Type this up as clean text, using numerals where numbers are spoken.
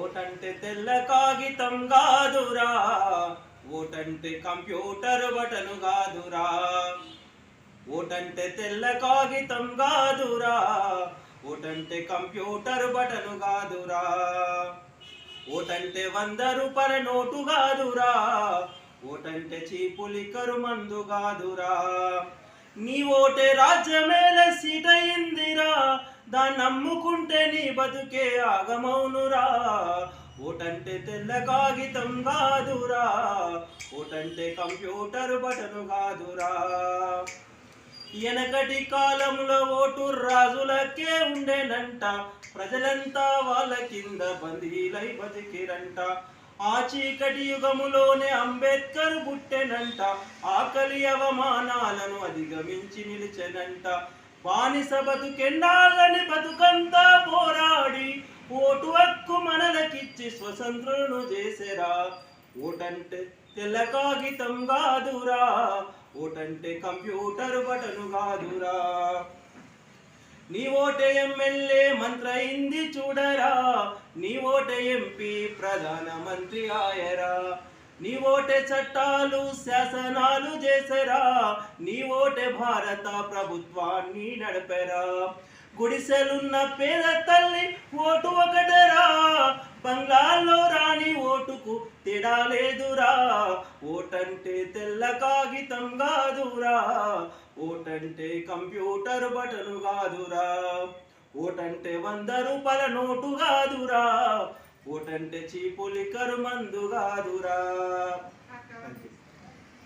ఓటంటే తెల్ల కాగితం కాదురా, ఓటంటే కంప్యూటర్ బటను కాదురా. ఓటంటే తెల్ల కాగితం కాదురా, ఓటంటే కంప్యూటర్ బటను కాదురా. ఓటంటే 100 రూపాయల నోటు కాదురా, ఓటంటే చీపు లిక్కరు మందు కాదురా. నీ ఓటే రాజ్యమేల సీట్ అయిందిరా, దాన్ని నమ్ముకుంటే నీ బతుకే ఆగమౌనురా. ఓటంటే తెల్ల కాగితం కాదురా, ఓటంటే కంప్యూటర్ బటను కాదురా. వెనకటి కాలంలో ఓటు రాజులకే ఉండేనంట, ప్రజలంతా వాళ్ళ కింద బందీలై బతికిరంట. ఆ చీకటి యుగములోనే అంబేద్కర్ పుట్టెనంట, ఆకలి అవమానాలను అధిగమించి నిలిచెనంట. బానిస బతుకెన్నాళ్ళని బతుకంతా పోరాడి ఓటు హక్కు మనలకిచ్చి స్వతంత్రులను చేసెరా. ఓటంటే తెల్ల కాగితం కాదురా, ఓటంటే కంప్యూటర్ బటను కాదురా. నీ ఓటే ఎమ్మెల్యే మంత్రి అయింది చూడరా, నీ ఓటే ఎంపీ ప్రధానమంత్రి ఆయరా. నీ ఓటే చట్టాలు శాసనాలు చేసరా, నీ ఓటే భారత ప్రభుత్వాన్ని నడపరా. గుడిసెలున్న పేద తల్లి ఓటు ఒకటరా, బంగాల్లో రాని ఓటుకు తేడా లేదురా. ఓటంటే తెల్ల కాగితం కాదురా, ఓటంటే కంప్యూటర్ బటను కాదురా. ఓటంటే 100 రూపాయల నోటు కాదురా, ఓటంటే చీపు లిక్కరు మందు కాదురా.